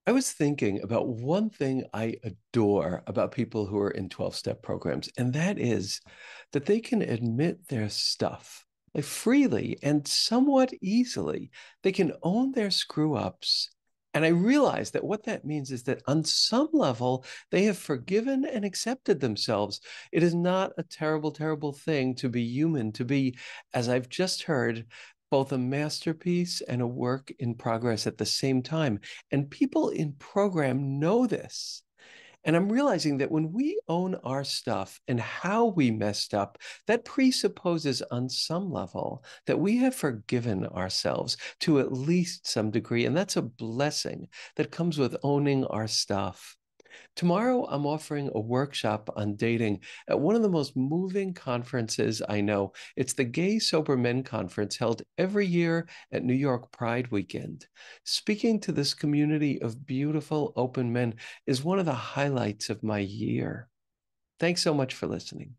I was thinking about one thing I adore about people who are in 12-step programs, and that is that they can admit their stuff like freely and somewhat easily. They can own their screw ups. And I realize that what that means is that on some level, they have forgiven and accepted themselves. It is not a terrible, terrible thing to be human, to be, as I've just heard, both a masterpiece and a work in progress at the same time. And people in program know this. And I'm realizing that when we own our stuff and how we messed up, that presupposes on some level that we have forgiven ourselves to at least some degree. And that's a blessing that comes with owning our stuff. Tomorrow, I'm offering a workshop on dating at one of the most moving conferences I know. It's the Gay Sober Men Conference held every year at New York Pride Weekend. Speaking to this community of beautiful, open men is one of the highlights of my year. Thanks so much for listening.